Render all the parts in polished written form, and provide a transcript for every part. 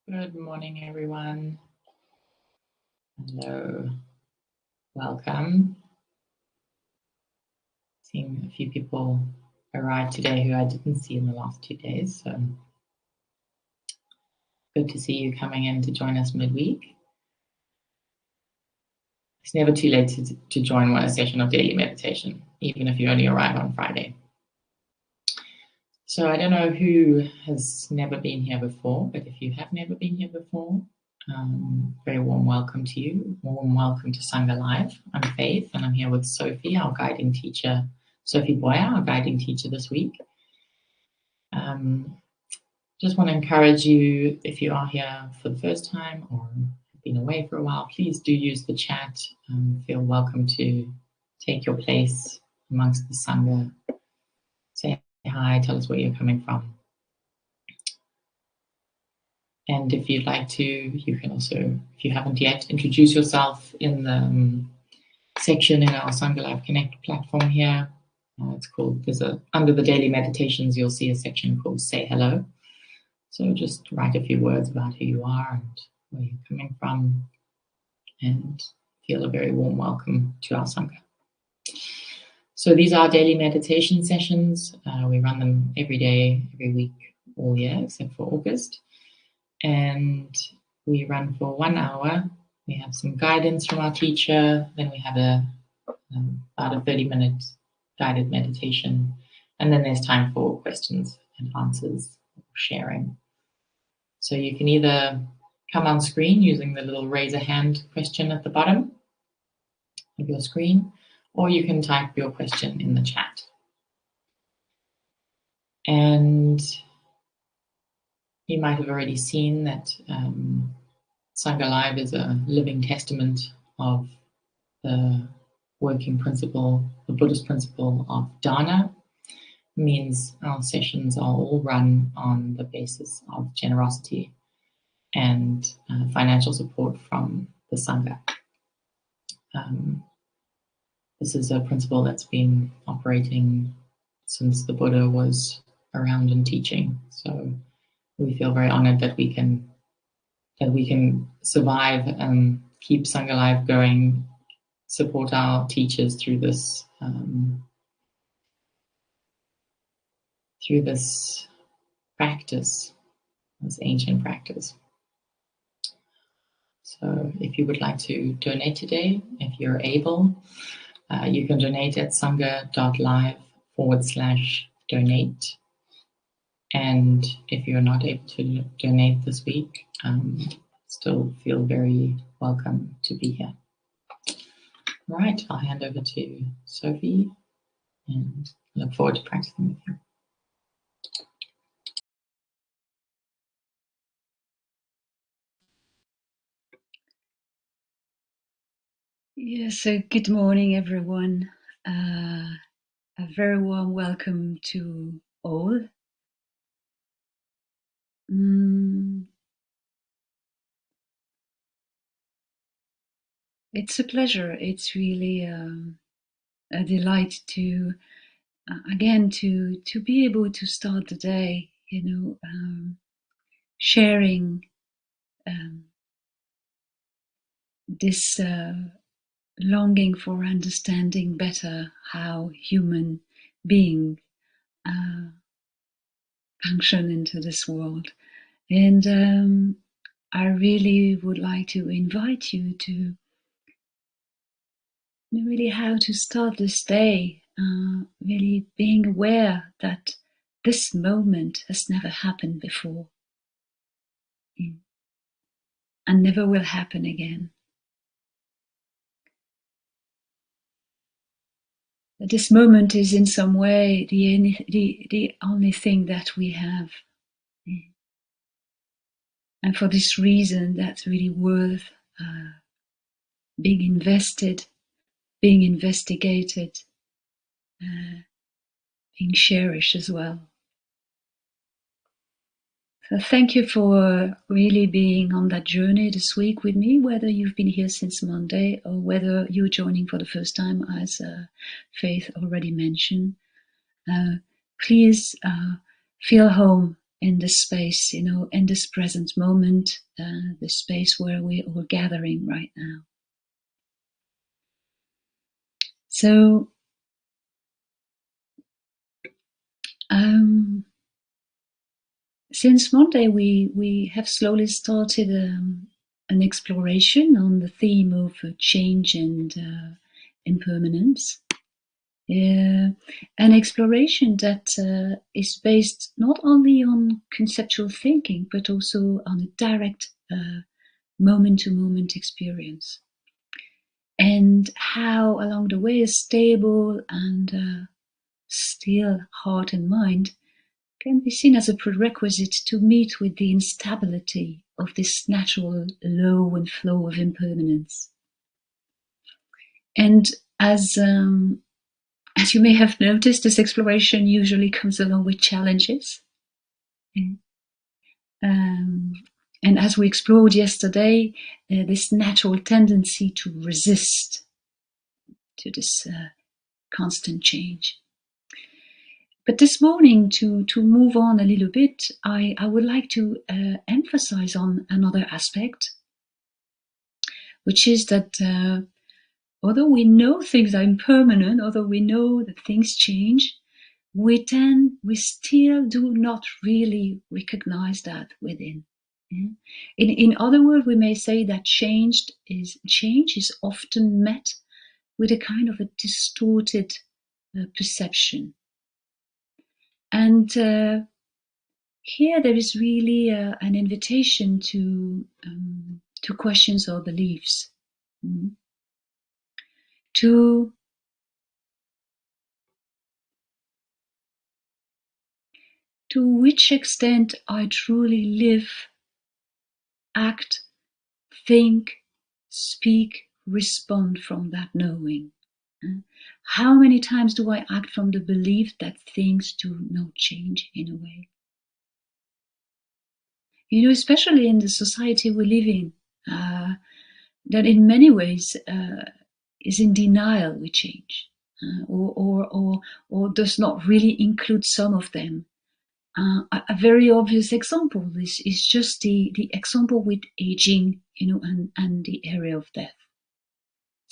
Good morning, everyone. Hello, welcome. Seeing a few people arrive today who I didn't see in the last 2 days, so good to see you coming in to join us midweek. It's never too late to join a session of daily meditation, even if you only arrive on Friday. So I don't know who has never been here before, but if you have never been here before, very warm welcome to you. Warm welcome to Sangha Live. I'm Faith, and I'm here with Sophie, our guiding teacher, Sophie Boyer, our guiding teacher this week. Just want to encourage you, if you are here for the first time or have been away for a while, please do use the chat. Feel welcome to take your place amongst the Sangha. Say hi, tell us where you're coming from. And if you'd like to, you can also, if you haven't yet, introduce yourself in the section in our Sangha Live Connect platform here. It's called, under the daily meditations, you'll see a section called Say Hello. So just write a few words about who you are and where you're coming from, and feel a very warm welcome to our Sangha. So these are daily meditation sessions. We run them every day, every week, all year, except for August. And we run for 1 hour. We have some guidance from our teacher. Then we have about a 30-minute guided meditation. And then there's time for questions and answers, sharing. So you can either come on screen using the little raise a hand question at the bottom of your screen, or you can type your question in the chat. And you might have already seen that Sangha Live is a living testament of the working principle, the Buddhist principle of dana. It means our sessions are all run on the basis of generosity and financial support from the Sangha. This is a principle that's been operating since the Buddha was around and teaching. So we feel very honored that we can survive and keep Sangha Live going, support our teachers through this practice, this ancient practice. So if you would like to donate today, if you're able, you can donate at sangha.live/donate. And if you're not able to donate this week, still feel very welcome to be here. All right, I'll hand over to Sophie and look forward to practicing with you. Yes, so good morning, everyone. A very warm welcome to all. It's a pleasure. It's really a delight to again to be able to start the day, sharing this longing for understanding better how human being function into this world. And I really would like to invite you to really how to start this day, really being aware that this moment has never happened before and never will happen again. This moment is in some way the only thing that we have. And for this reason, that's really worth being invested, being investigated, being cherished as well. So thank you for really being on that journey this week with me, whether you've been here since Monday or whether you're joining for the first time, as Faith already mentioned. Please feel home in this space, in this present moment, the space where we're all gathering right now. So, since Monday, we have slowly started an exploration on the theme of change and impermanence. An exploration that is based not only on conceptual thinking, but also on a direct moment-to-moment experience. And how along the way a stable and still heart and mind can be seen as a prerequisite to meet with the instability of this natural low and flow of impermanence. And as you may have noticed, this exploration usually comes along with challenges. And as we explored yesterday, this natural tendency to resist to this constant change. But this morning, to move on a little bit, I would like to emphasize on another aspect, which is that although we know things are impermanent, although we know that things change, we still do not really recognize that within. In other words, we may say that change is often met with a kind of a distorted perception. And here there is really an invitation to questions or beliefs, to which extent I truly live, act, think, speak, respond from that knowing. How many times do I act from the belief that things do not change in a way? Especially in the society we live in, that in many ways is in denial with change, or does not really include some of them. A very obvious example is just the example with aging, and the area of death.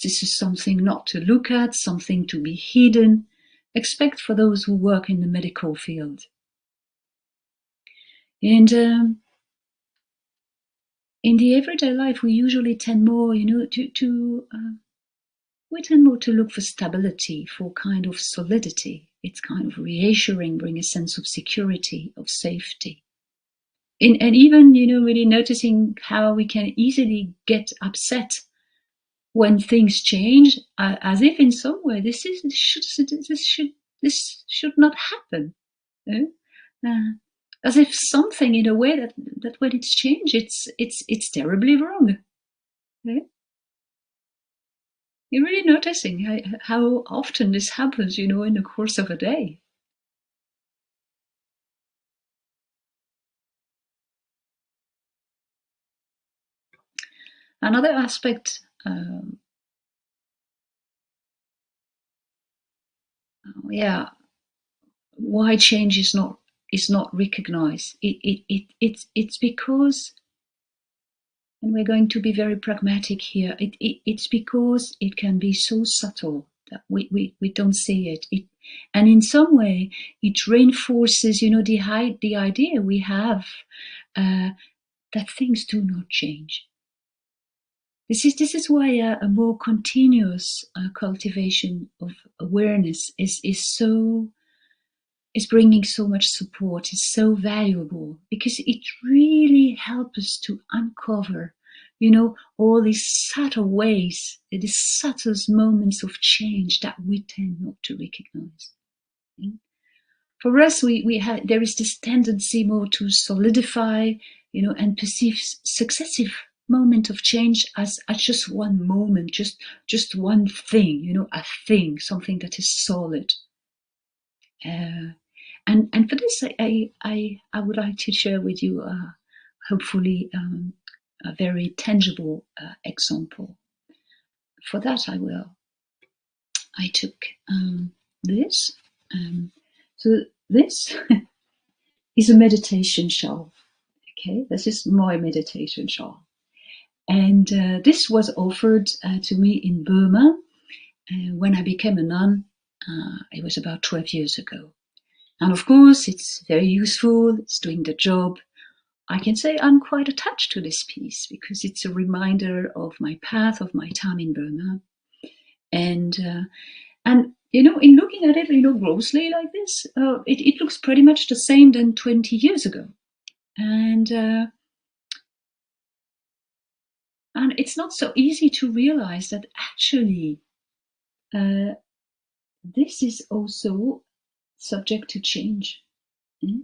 This is something not to look at, something to be hidden, except for those who work in the medical field. And in the everyday life, we usually tend more, we tend more to look for stability, for kind of solidity. It's kind of reassuring, bring a sense of security, of safety. And even, really noticing how we can easily get upset when things change, as if in some way this should not happen. As if something in a way that when it's changed, it's terribly wrong. You're really noticing how often this happens, in the course of a day. Another aspect, why change is not recognized. It's because, and we're going to be very pragmatic here, it's because it can be so subtle that we don't see it. And in some way, it reinforces, the idea we have that things do not change. This is why a more continuous cultivation of awareness is bringing so much support, is so valuable, because it really helps us to uncover, all these subtle ways, these subtle moments of change that we tend not to recognize. For us, there is this tendency more to solidify, and perceive successive moment of change as just one moment, just one thing, a thing, something that is solid. And for this, I would like to share with you, hopefully, a very tangible example. For that, I took this. So this is a meditation shawl. Okay, this is my meditation shawl. And this was offered to me in Burma when I became a nun. It was about 12 years ago. And of course, it's very useful, it's doing the job. I can say I'm quite attached to this piece because it's a reminder of my path, of my time in Burma. And in looking at it, grossly like this, it looks pretty much the same than 20 years ago. And it's not so easy to realize that actually this is also subject to change. Mm?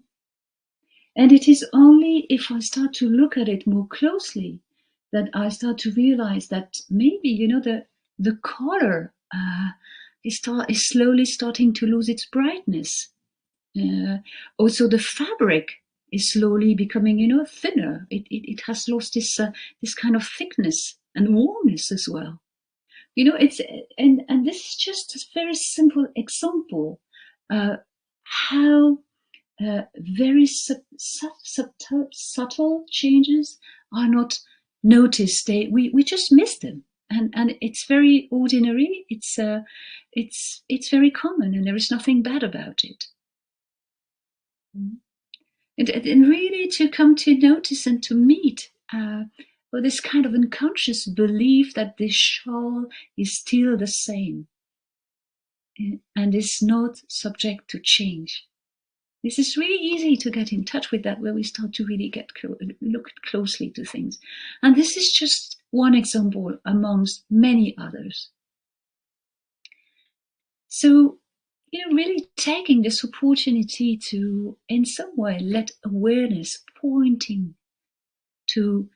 And it is only if I start to look at it more closely that I start to realize that maybe, the color is slowly starting to lose its brightness. Also, the fabric is slowly becoming, thinner. It has lost this kind of thickness and warmness as well. It's and this is just a very simple example how very subtle changes are not noticed. We just miss them, and it's very ordinary. It's very common, and there is nothing bad about it. And really to come to notice and to meet this kind of unconscious belief that this shawl is still the same and is not subject to change. This is really easy to get in touch with that, where we start to really look closely to things. And this is just one example amongst many others. So, really taking this opportunity to, in some way, let awareness pointing to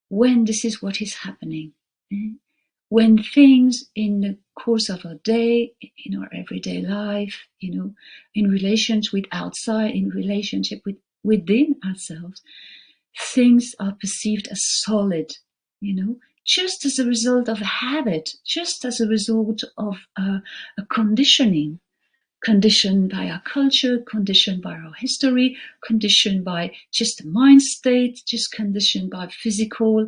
when this is what is happening. When things in the course of our day, in our everyday life, in relations with outside, in relationship within ourselves, things are perceived as solid, just as a result of habit, just as a result of a conditioning, conditioned by our culture, conditioned by our history, conditioned by just the mind state, just conditioned by physical,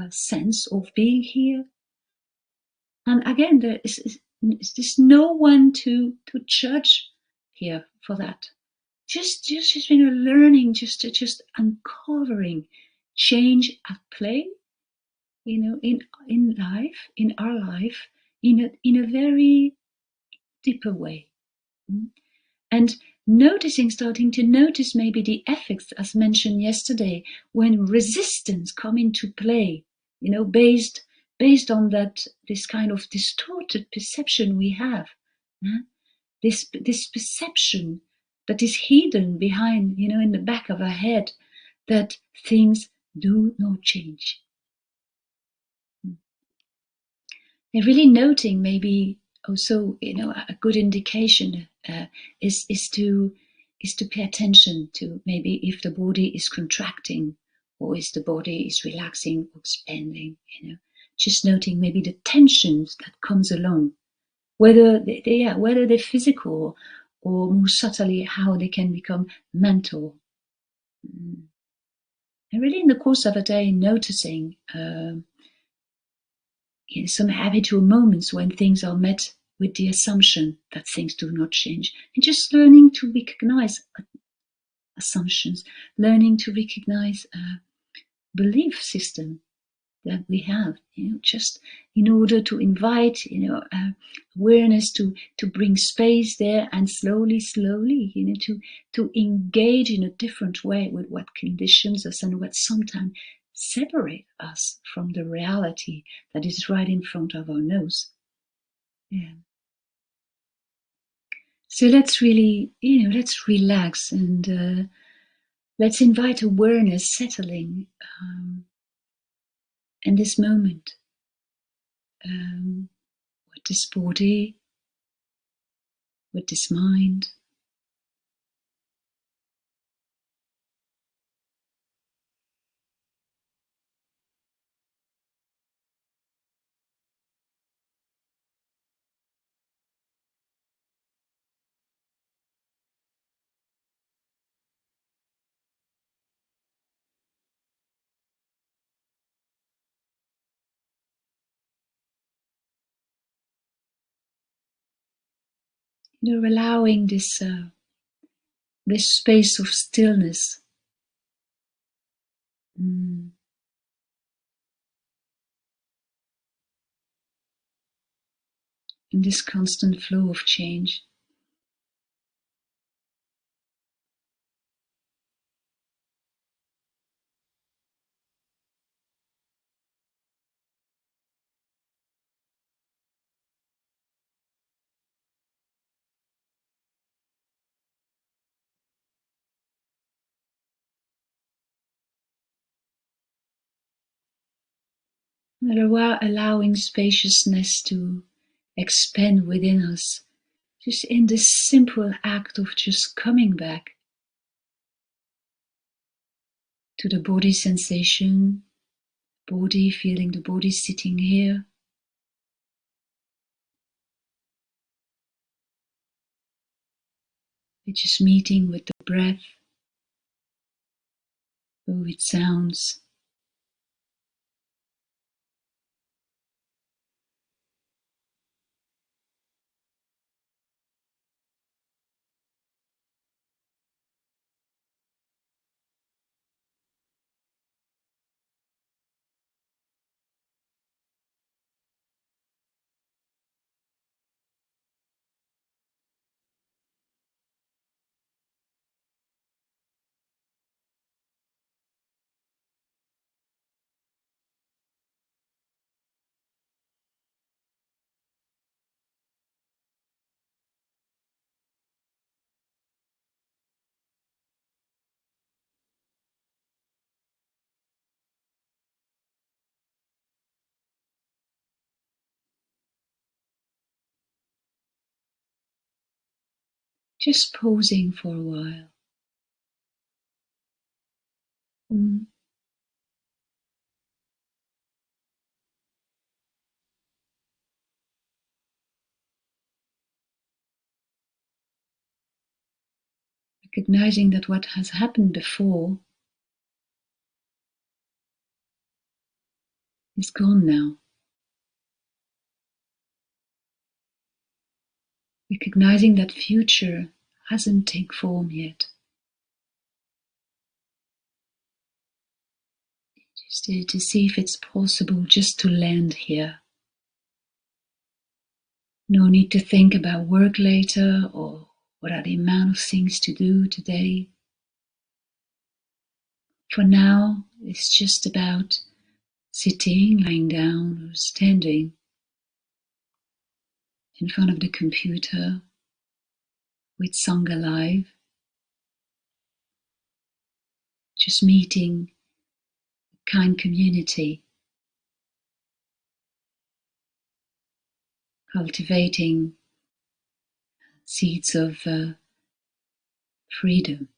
sense of being here. And again, there's no one to judge here for that. Just learning, just uncovering change at play, in life, in our life, in a very deeper way. And starting to notice maybe the effects, as mentioned yesterday, when resistance come into play, based on this kind of distorted perception we have. This perception that is hidden behind, in the back of our head, that things do not change. And really noting maybe also, a good indication is to pay attention to maybe if the body is contracting or if the body is relaxing or expanding. Just noting maybe the tensions that comes along, whether they're physical or more subtly how they can become mental. And really, in the course of a day, noticing some habitual moments when things are met with the assumption that things do not change, and just learning to recognize assumptions, learning to recognize a belief system that we have, just in order to invite, awareness to bring space there, and slowly, to engage in a different way with what conditions us and what sometimes separate us from the reality that is right in front of our nose. Yeah. So let's really, let's relax and let's invite awareness settling in this moment. With this body, with this mind. Allowing this space of stillness. In this constant flow of change. Allowing spaciousness to expand within us, just in this simple act of just coming back to the body sensation, body, feeling the body sitting here. It's just meeting with the breath, or with sounds. Just pausing for a while. Recognizing that what has happened before is gone now. Recognizing that future hasn't taken form yet. Just to see if it's possible just to land here. No need to think about work later or what are the amount of things to do today. For now, it's just about sitting, lying down, or standing in front of the computer with Sangha Live, just meeting a kind community, cultivating seeds of freedom.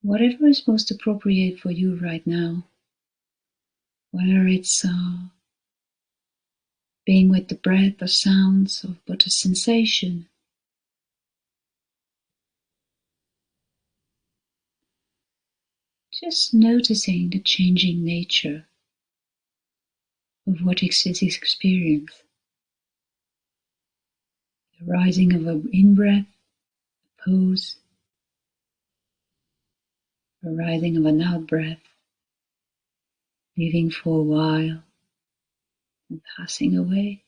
Whatever is most appropriate for you right now, whether it's being with the breath or sounds or but a sensation. Just noticing the changing nature of what is this experience. the rising of an in-breath, a pause, a rising of an out-breath, leaving for a while and passing away.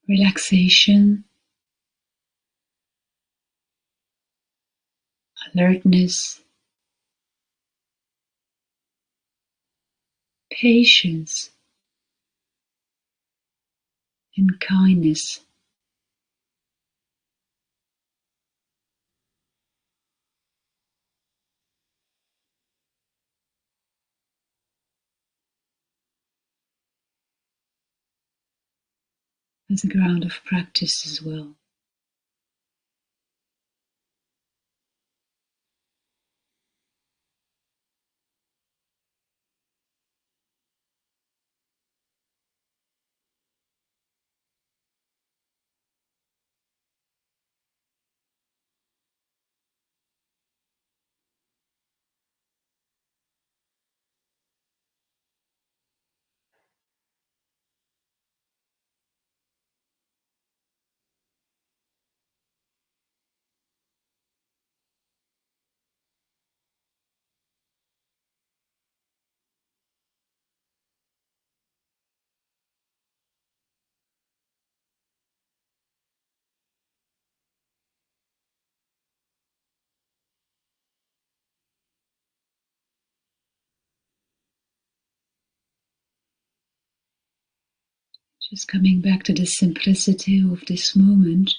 Relaxation, alertness, patience, and kindness as a ground of practice as well. Just coming back to the simplicity of this moment,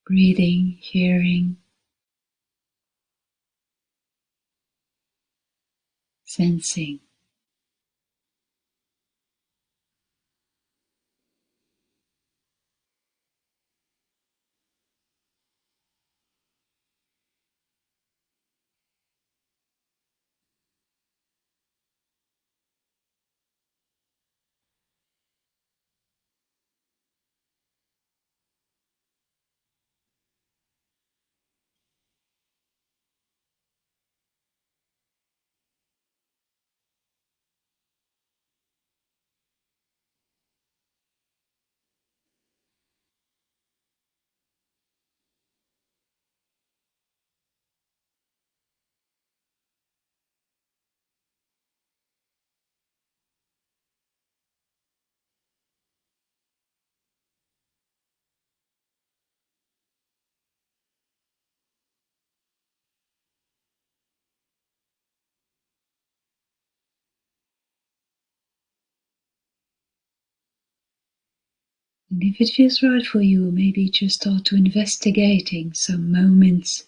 breathing, hearing, sensing. And if it feels right for you, maybe just start to investigating some moments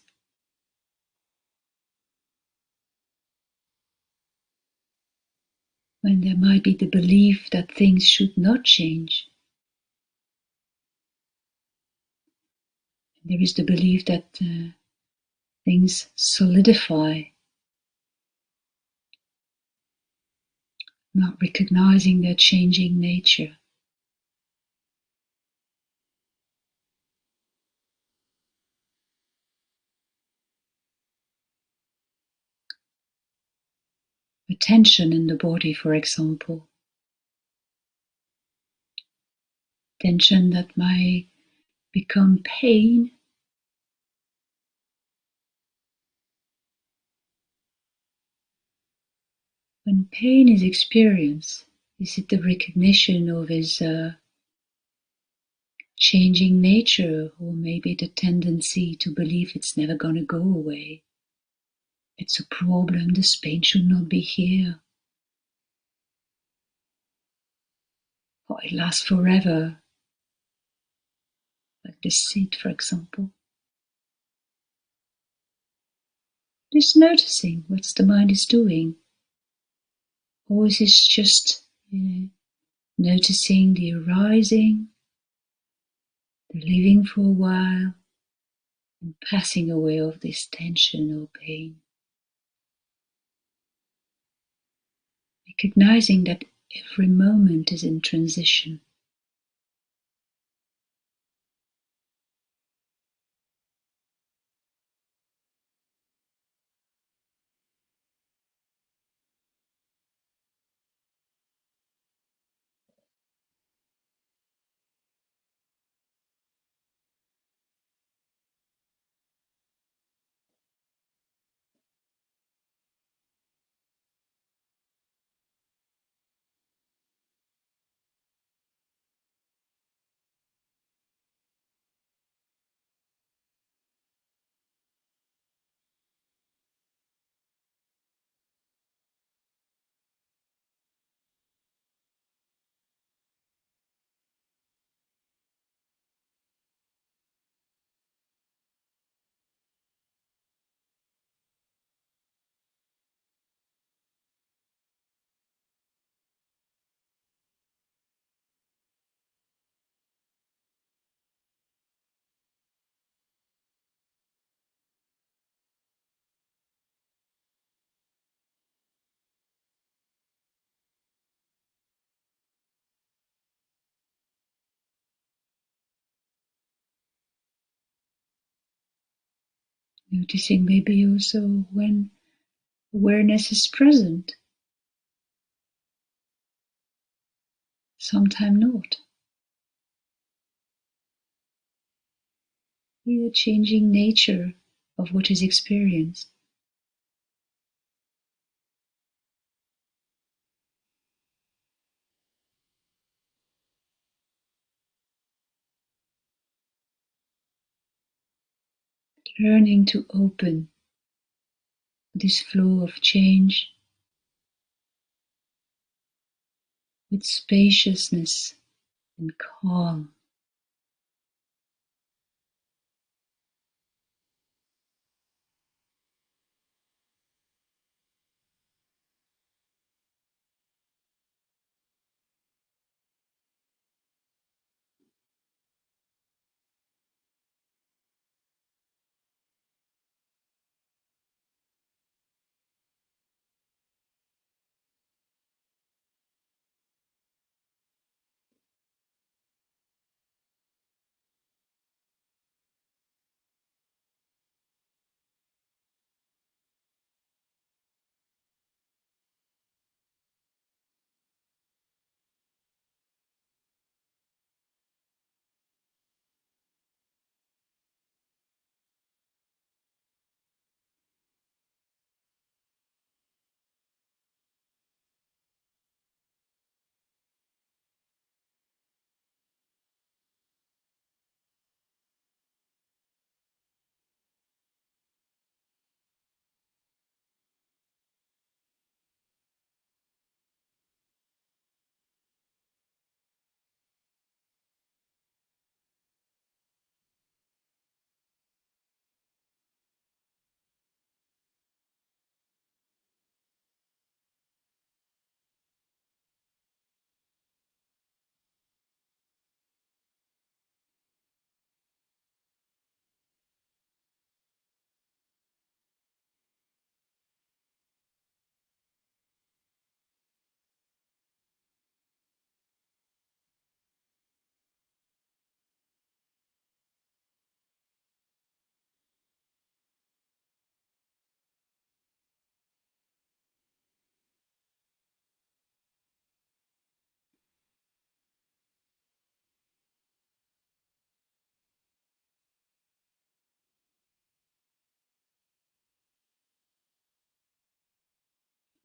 when there might be the belief that things should not change. There is the belief that things solidify, not recognizing their changing nature. a tension in the body, for example. Tension that might become pain. When pain is experienced, is it the recognition of its changing nature, or maybe the tendency to believe it's never gonna go away? It's a problem, this pain should not be here. Or it lasts forever, like the seed, for example. Just noticing what the mind is doing. Or is it just noticing the arising, the living for a while, and passing away of this tension or pain. Recognizing that every moment is in transition. Noticing maybe also when awareness is present, sometimes not. The changing nature of what is experienced. Learning to open this flow of change with spaciousness and calm.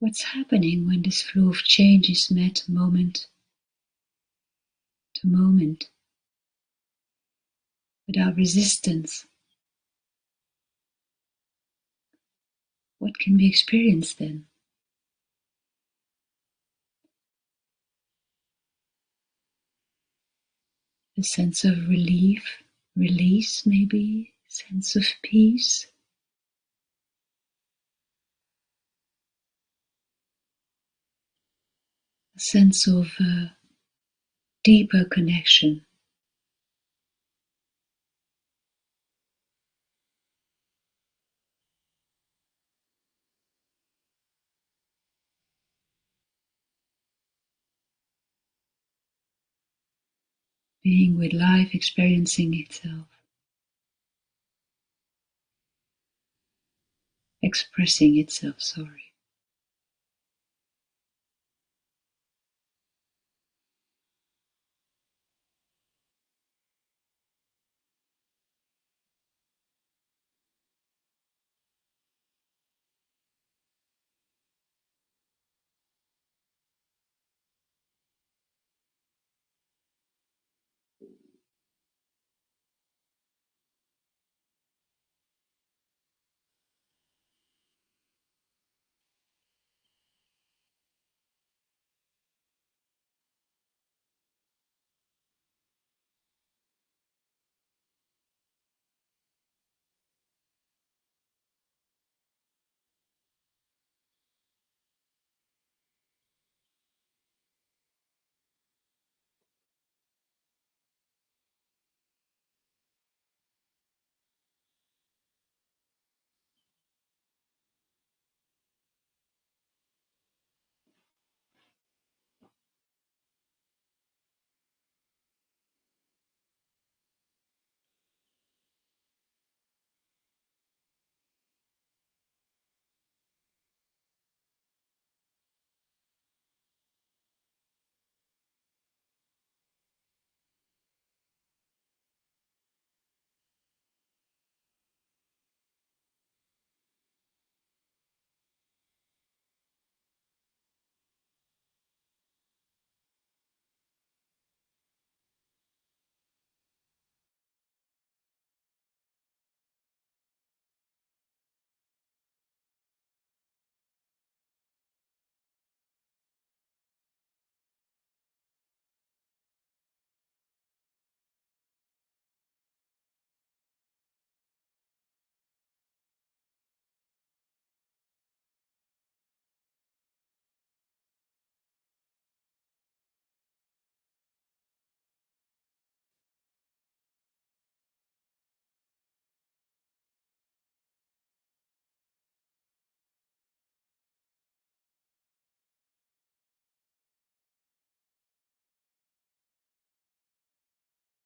What's happening when this flow of change is met moment to moment, without resistance? What can be experienced then? A sense of relief, release maybe, sense of peace, a sense of deeper connection. Being with life, experiencing itself, expressing itself, sorry.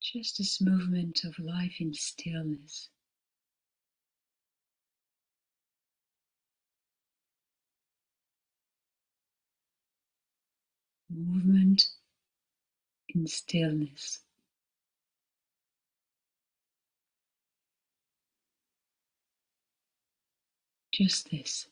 Just this movement of life in stillness. Movement in stillness. Just this.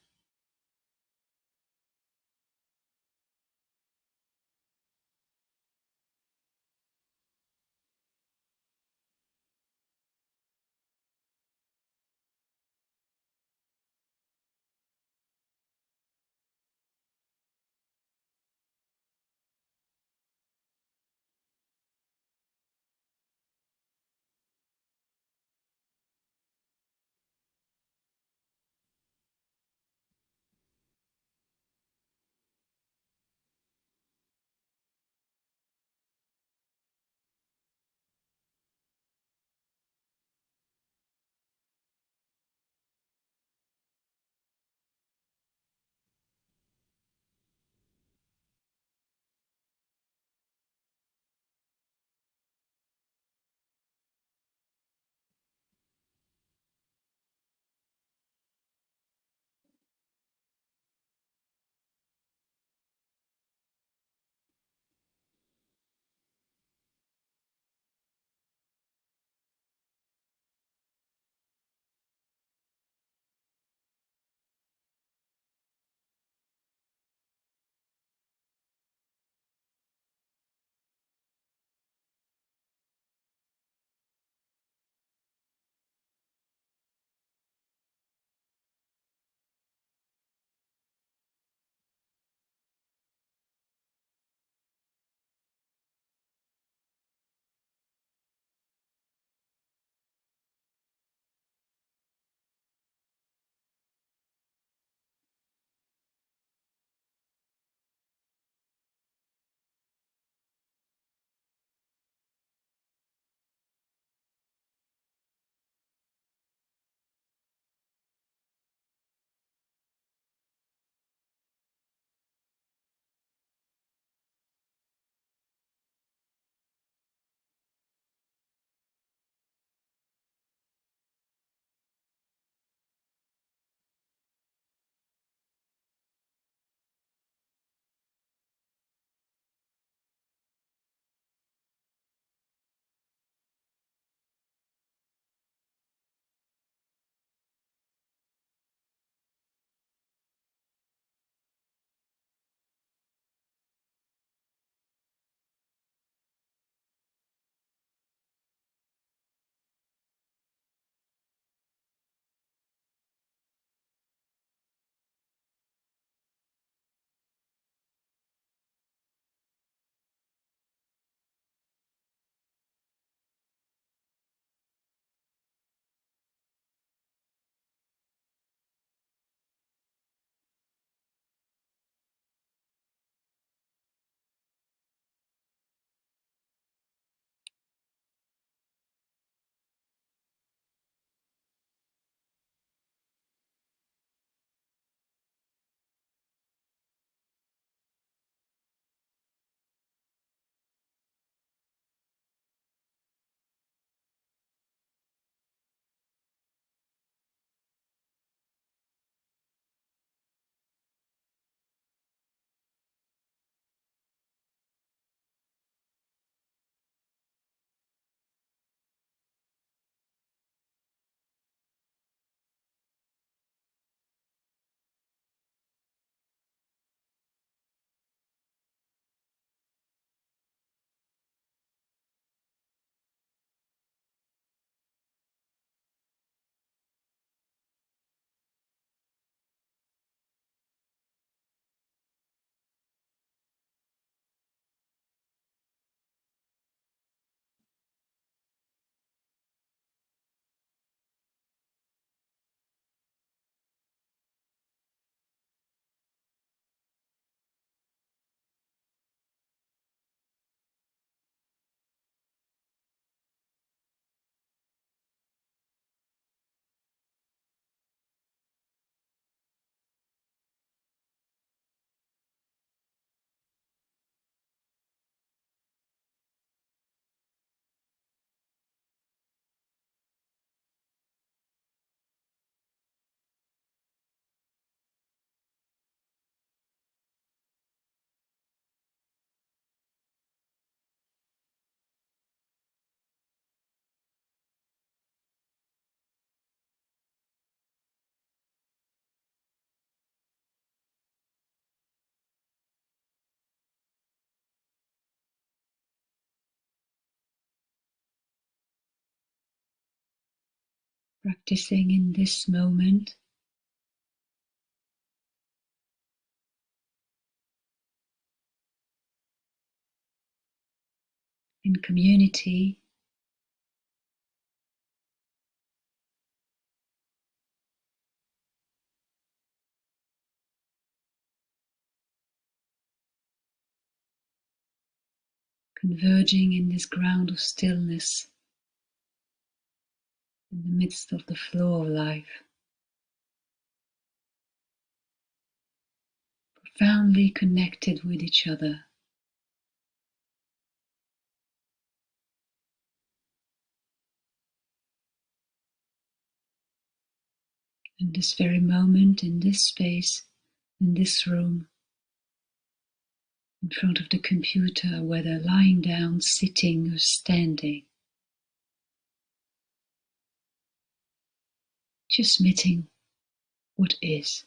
practicing in this moment, in community, converging in this ground of stillness in the midst of the flow of life, profoundly connected with each other. In this very moment, in this space, in this room, in front of the computer, whether lying down, sitting, or standing, just meeting what is.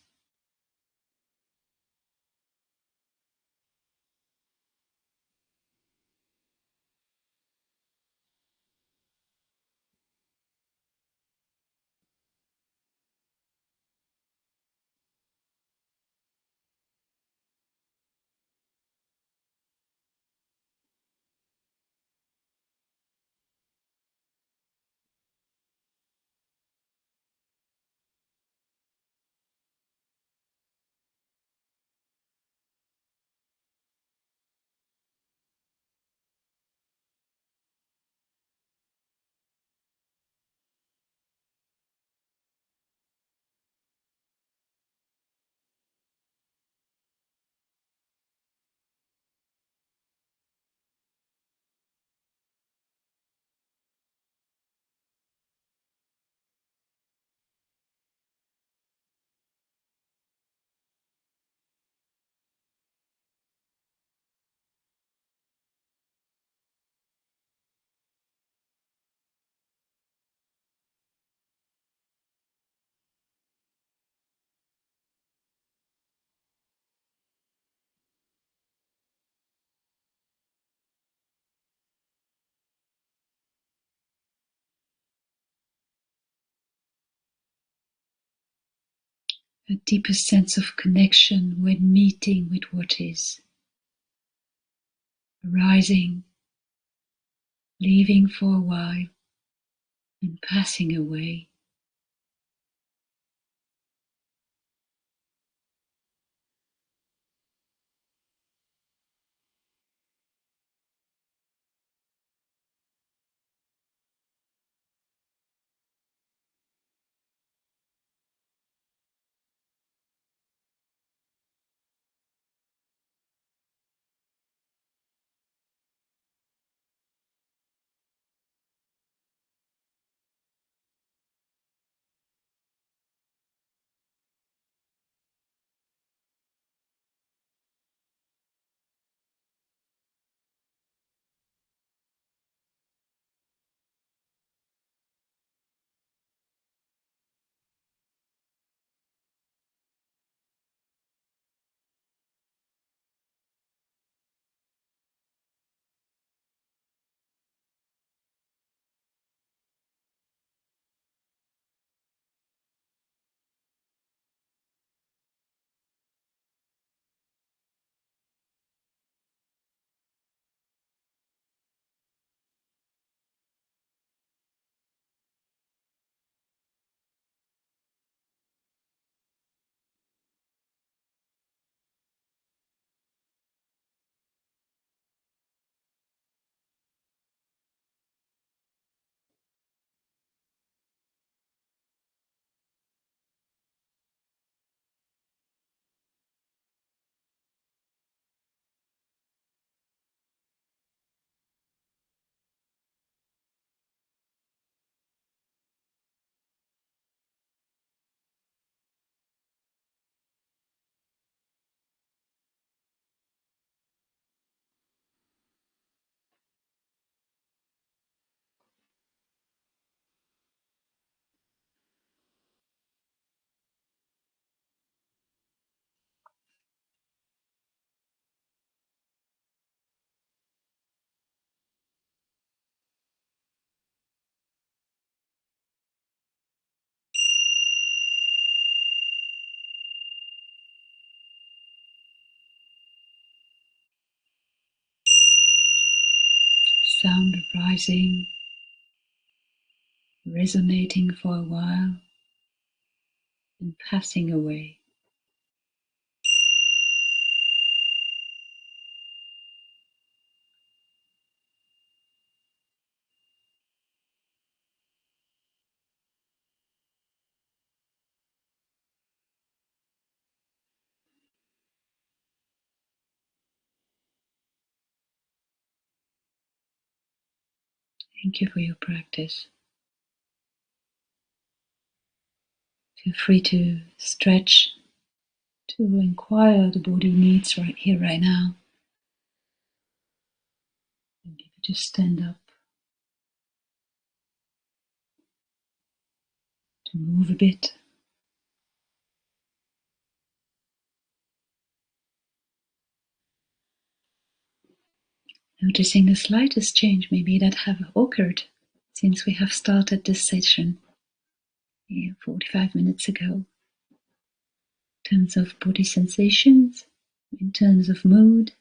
A deeper sense of connection when meeting with what is, arising, leaving for a while, and passing away. rising, resonating for a while, and passing away. Thank you for your practice. Feel free to stretch, to inquire the body needs right here, right now. And maybe just stand up, to move a bit. Noticing the slightest change maybe that have occurred since we have started this session 45 minutes ago. In terms of body sensations, in terms of mood,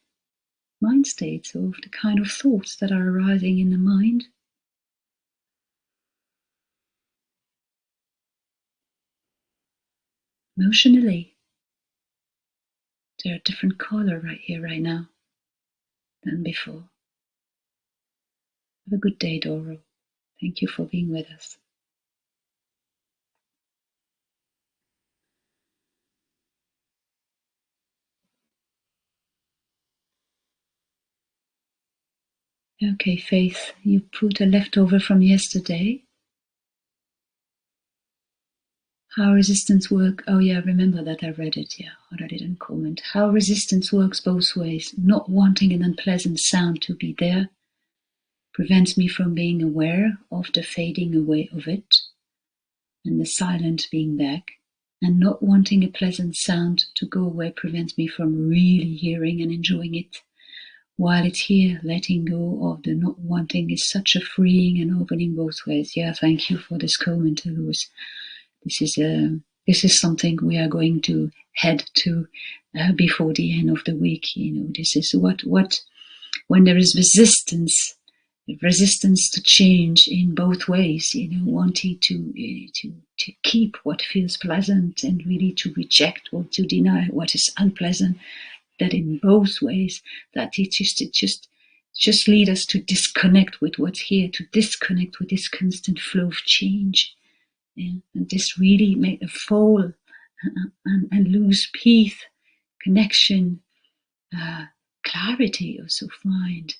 mind states, of the kind of thoughts that are arising in the mind. Emotionally, they're a different color right here, right now, than before. Have a good day, Doro. Thank you for being with us. Okay, Faith, you put a leftover from yesterday. How resistance work. Oh yeah, I remember that, I read it, yeah, but I didn't comment. How resistance works both ways. Not wanting an unpleasant sound to be there prevents me from being aware of the fading away of it, and the silent being back. And not wanting a pleasant sound to go away prevents me from really hearing and enjoying it. While it's here, letting go of the not wanting is such a freeing and opening both ways. Yeah, thank you for this comment, Louis. This is something we are going to head to before the end of the week. This is what when there is resistance to change in both ways. Wanting to keep what feels pleasant and really to reject or to deny what is unpleasant. That in both ways, that it just lead us to disconnect with what's here, to disconnect with this constant flow of change. And this really make a fall and lose peace, connection, clarity also find.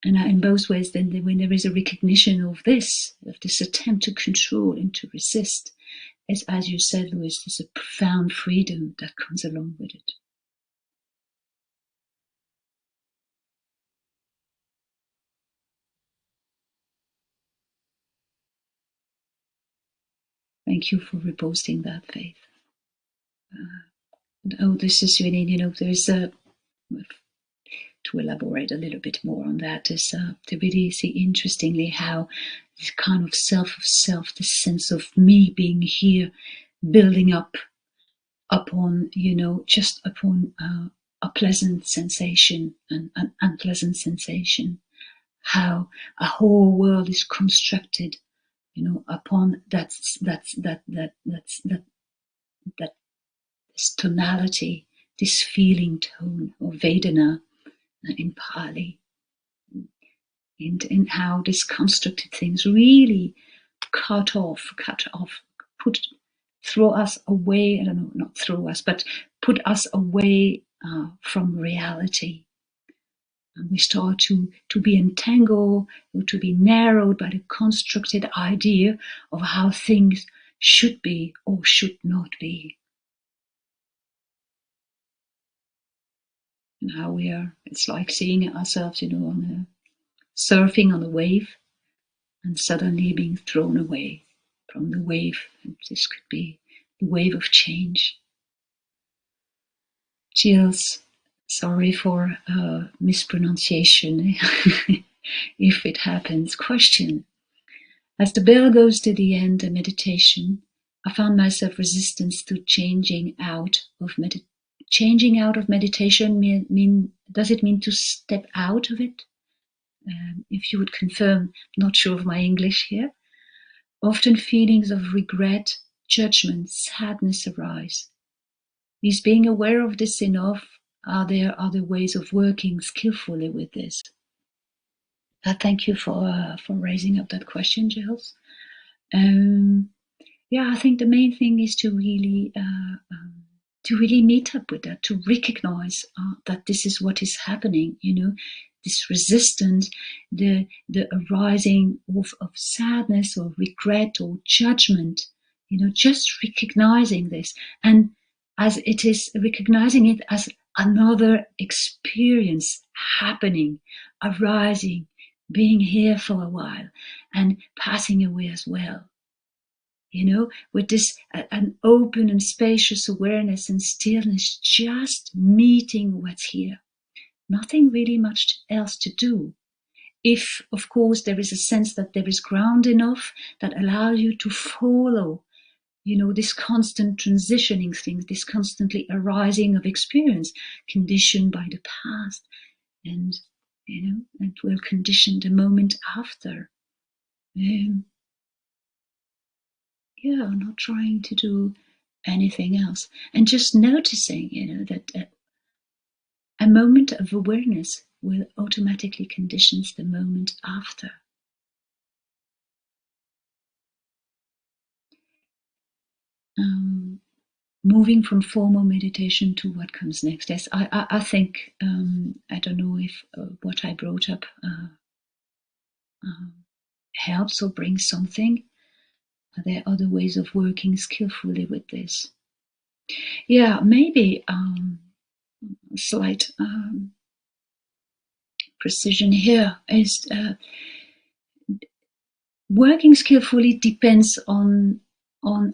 And in both ways, then when there is a recognition of this attempt to control and to resist, as you said, Louis, there's a profound freedom that comes along with it. Thank you for reposting that, Faith. This is really, there's to elaborate a little bit more on that, is to really see interestingly how this kind of self, this sense of me being here, building up upon, just upon a pleasant sensation and an unpleasant sensation, how a whole world is constructed, upon this tonality, this feeling tone of Vedana in Pali, and how this constructed things really throw us away. I don't know, not throw us, but put us away from reality. And we start to be entangled, or to be narrowed by the constructed idea of how things should be or should not be. And how it's like seeing ourselves, surfing on a wave and suddenly being thrown away from the wave. And this could be the wave of change. Jill's, sorry for mispronunciation if it happens. Question. As the bell goes to the end of meditation, I found myself resistance to changing out of meditation. Changing out of meditation does it mean to step out of it? if you would confirm, not sure of my English here. Often feelings of regret, judgment, sadness arise. Is being aware of this enough? Are there other ways of working skillfully with this? Thank you for raising up that question, Giles. Yeah, I think the main thing is to really meet up with that, to recognize that this is what is happening. This resistance, the arising of sadness or regret or judgment. Just recognizing this, and as it is, recognizing it as another experience happening, arising, being here for a while, and passing away as well. With this an open and spacious awareness and stillness, just meeting what's here. Nothing really much else to do. If, of course, there is a sense that there is ground enough that allows you to follow, this constant transitioning things, this constantly arising of experience, conditioned by the past, and, and will condition the moment after. I'm not trying to do anything else, and just noticing, that a moment of awareness will automatically conditions the moment after. Moving from formal meditation to what comes next. Yes, I think, I don't know if what I brought up helps or brings something. Are there other ways of working skillfully with this? Yeah, maybe slight precision here is working skillfully depends on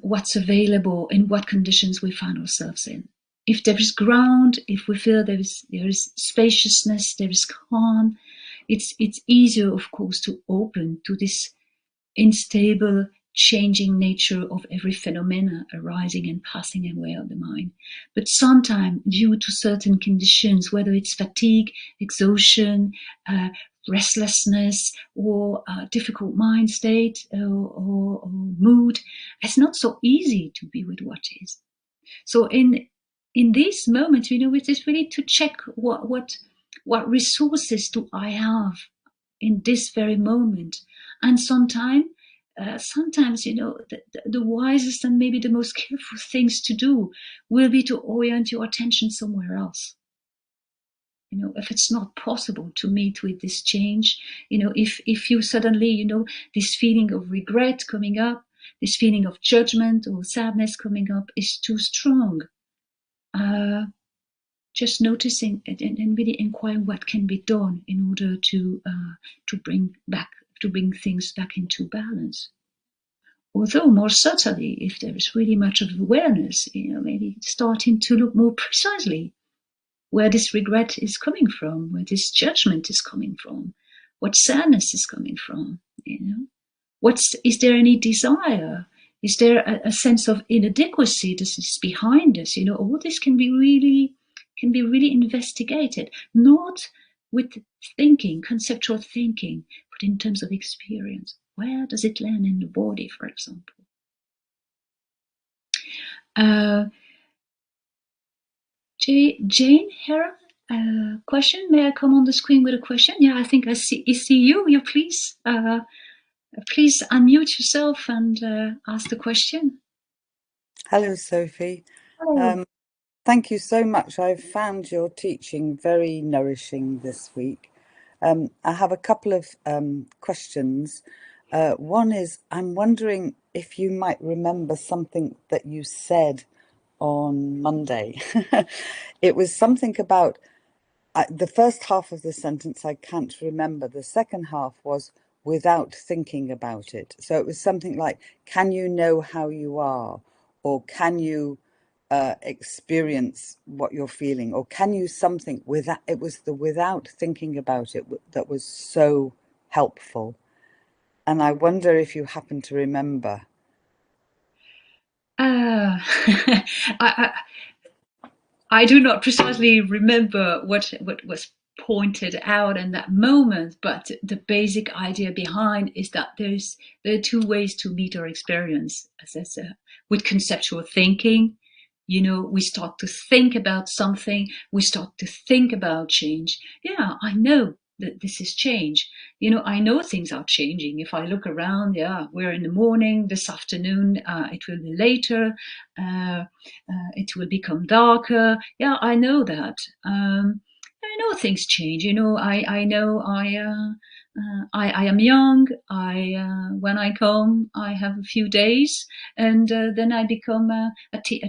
what's available, in what conditions we find ourselves in. If there is ground, if we feel there is spaciousness, there is calm, it's easier, of course, to open to this unstable, changing nature of every phenomena arising and passing away of the mind. But sometimes, due to certain conditions, whether it's fatigue, exhaustion, restlessness, or difficult mind state, or mood, it's not so easy to be with what is. So in these moments, it's just really to check what resources do I have in this very moment. And sometimes, the wisest and maybe the most careful things to do will be to orient your attention somewhere else. If it's not possible to meet with this change, if you suddenly, this feeling of regret coming up, this feeling of judgment or sadness coming up is too strong, just noticing and really inquiring what can be done in order to bring things back into balance. Although more subtly, if there is really much of awareness, maybe starting to look more precisely where this regret is coming from, where this judgment is coming from, what sadness is coming from, is there any desire? Is there a sense of inadequacy that is behind us? All this can be really investigated, not with thinking, conceptual thinking, but in terms of experience. Where does it land in the body, for example? Jane, Hera, question? May I come on the screen with a question? Yeah, I think I see you. You please unmute yourself and ask the question. Hello, Sophie. Hello. Thank you so much. I've found your teaching very nourishing this week. I have a couple of questions. One is, I'm wondering if you might remember something that you said on Monday. It was something about the first half of the sentence I can't remember. The second half was without thinking about it. So it was something like, can you know how you are? Or can you experience what you're feeling? Or can you something without, it was the without thinking about it that was so helpful. And I wonder if you happen to remember. I do not precisely remember what was pointed out in that moment, but the basic idea behind is that there are two ways to meet our experience. As I said, with conceptual thinking, we start to think about something, we start to think about change. Yeah, I know that this is change. I know things are changing. If I look around, yeah, we're in the morning, this afternoon, it will be later, it will become darker. Yeah, I know that. I know things change. I know I am young. When I come, I have a few days, and then I become a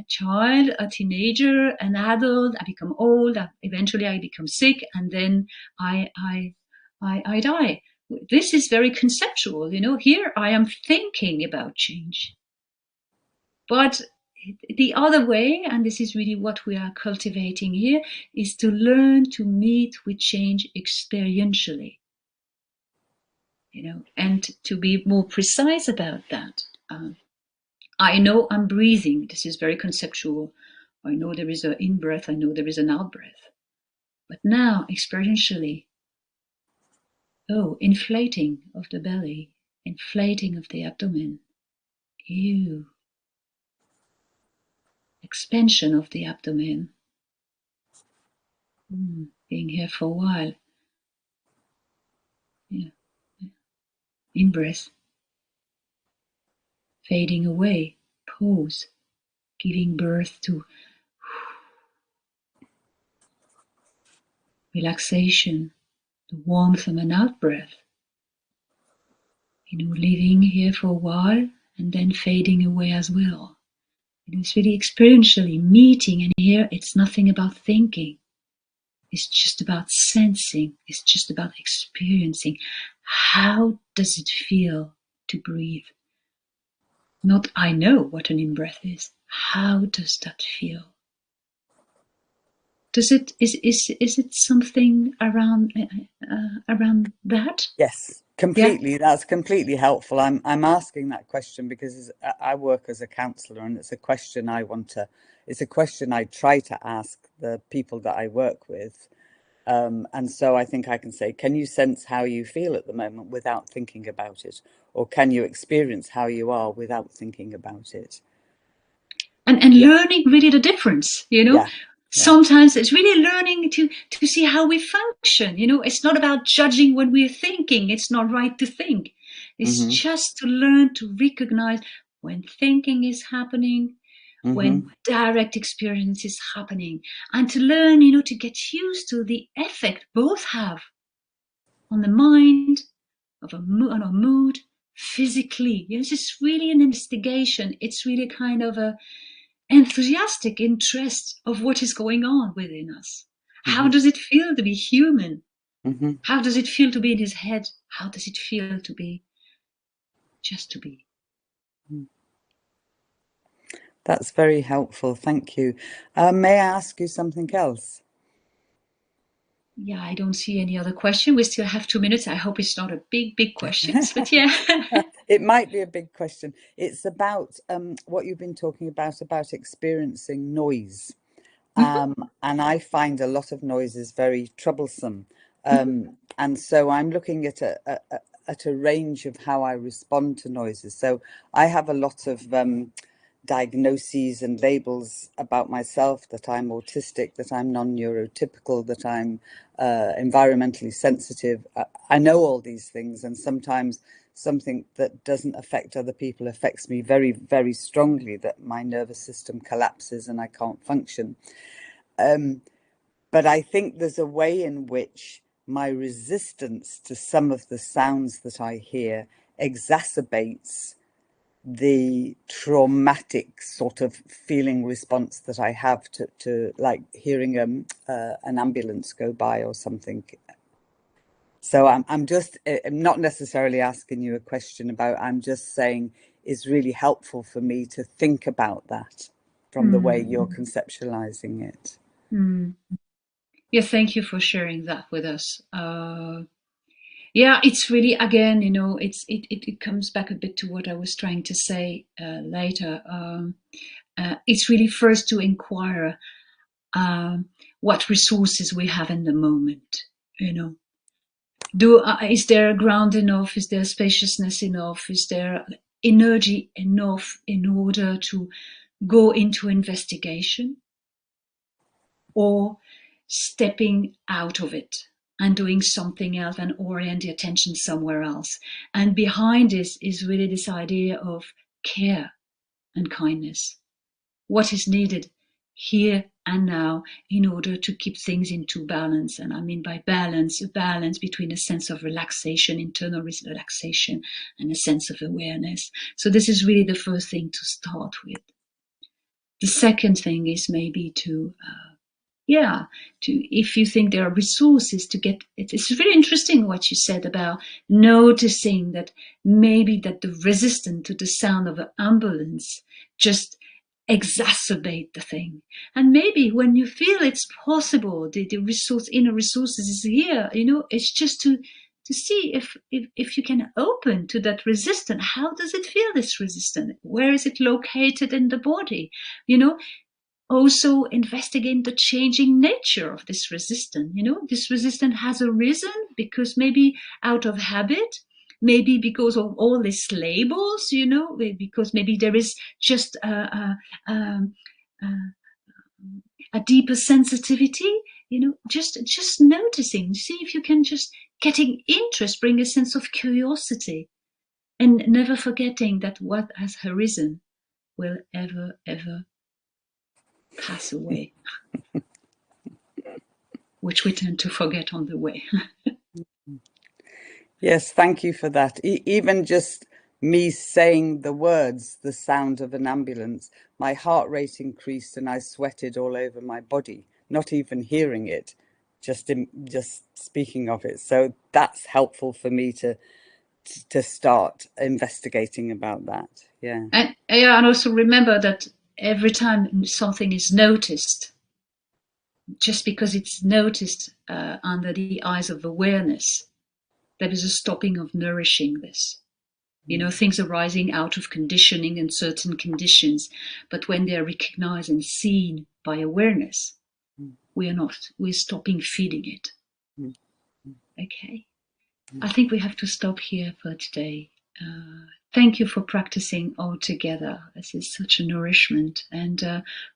child, a teenager, an adult. I become old. Eventually, I become sick, and then I die. This is very conceptual. Here I am thinking about change, but the other way, and this is really what we are cultivating here, is to learn to meet with change experientially. And to be more precise about that. I know I'm breathing. This is very conceptual. I know there is an in-breath. I know there is an out-breath. But now, experientially, inflating of the belly, inflating of the abdomen. Ew. Expansion of the abdomen. Being here for a while. Yeah. In-breath. Fading away. Pause. Giving birth to relaxation, the warmth of an out-breath. Living here for a while and then fading away as well. It's really experientially meeting, and here it's nothing about thinking. It's just about sensing. It's just about experiencing. How does it feel to breathe? Not I know what an in-breath is. How does that feel? Is it something around that? Yes, Yeah. completely. That's completely helpful. I'm asking that question because I work as a counsellor, and it's a question I try to ask the people that I work with. And so I think I can say, can you sense how you feel at the moment without thinking about it? Or can you experience how you are without thinking about it? And learning really the difference, Yeah. Sometimes it's really learning to see how we function. It's not about judging when we're thinking. It's not right to think. It's just to learn to recognize when thinking is happening, when direct experience is happening, and to learn, to get used to the effect both have on the mind, on our mood, physically. This is really an investigation. It's really kind of a enthusiastic interest of what is going on within us. How does it feel to be human? How does it feel to be in his head? How does it feel to be just to be? That's very helpful. Thank you. May I ask you something else? Yeah, I don't see any other question. We still have 2 minutes. I hope it's not a big question, but yeah. It might be a big question. It's about what you've been talking about experiencing noise. And I find a lot of noise is very troublesome. And so I'm looking at a range of how I respond to noises. So I have a lot of diagnoses and labels about myself, that I'm autistic, that I'm non-neurotypical, that I'm environmentally sensitive. I know all these things, and sometimes something that doesn't affect other people affects me very, very strongly, that my nervous system collapses and I can't function. But I think there's a way in which my resistance to some of the sounds that I hear exacerbates the traumatic sort of feeling response that I have to like hearing an ambulance go by or something. So I'm just I'm not necessarily asking you a question about, I'm just saying it's really helpful for me to think about that from the way you're conceptualizing it. Yeah, thank you for sharing that with us. Yeah, it's really, again, it comes back a bit to what I was trying to say later. It's really first to inquire what resources we have in the moment. Is there ground enough? Is there spaciousness enough? Is there energy enough in order to go into investigation, or stepping out of it and doing something else and orient the attention somewhere else? And behind this is really this idea of care and kindness. What is needed here and now in order to keep things into balance? And I mean by balance, a balance between a sense of relaxation, internal relaxation, and a sense of awareness. So this is really the first thing to start with. The second thing is maybe to if you think there are resources to get it. It's really interesting what you said about noticing that maybe that the resistance to the sound of an ambulance just exacerbate the thing. And maybe when you feel it's possible, the inner resources is here, it's just to see if you can open to that resistance. How does it feel, this resistance? Where is it located in the body? Also investigate the changing nature of this resistance. This resistance has arisen because maybe out of habit, maybe because of all these labels, because maybe there is just a deeper sensitivity, just noticing, see if you can just getting interest, bring a sense of curiosity, and never forgetting that what has arisen will ever pass away, which we tend to forget on the way. Yes, thank you for that. Even just me saying the words, the sound of an ambulance, my heart rate increased and I sweated all over my body, not even hearing it, just speaking of it. So that's helpful for me to start investigating about that. Yeah. And also remember that every time something is noticed, just because it's noticed under the eyes of awareness, there is a stopping of nourishing this. Things arising out of conditioning and certain conditions, but when they are recognized and seen by awareness, we're stopping feeding it. Okay. I think we have to stop here for today. Thank you for practicing all together. This is such a nourishment. And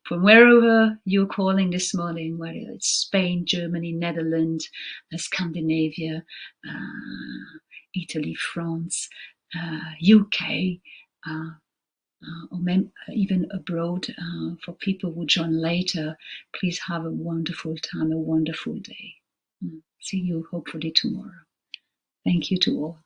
from wherever you're calling this morning, whether it's Spain, Germany, Netherlands, Scandinavia, Italy, France, UK, or even abroad, for people who join later, please have a wonderful time, a wonderful day. See you hopefully tomorrow. Thank you to all.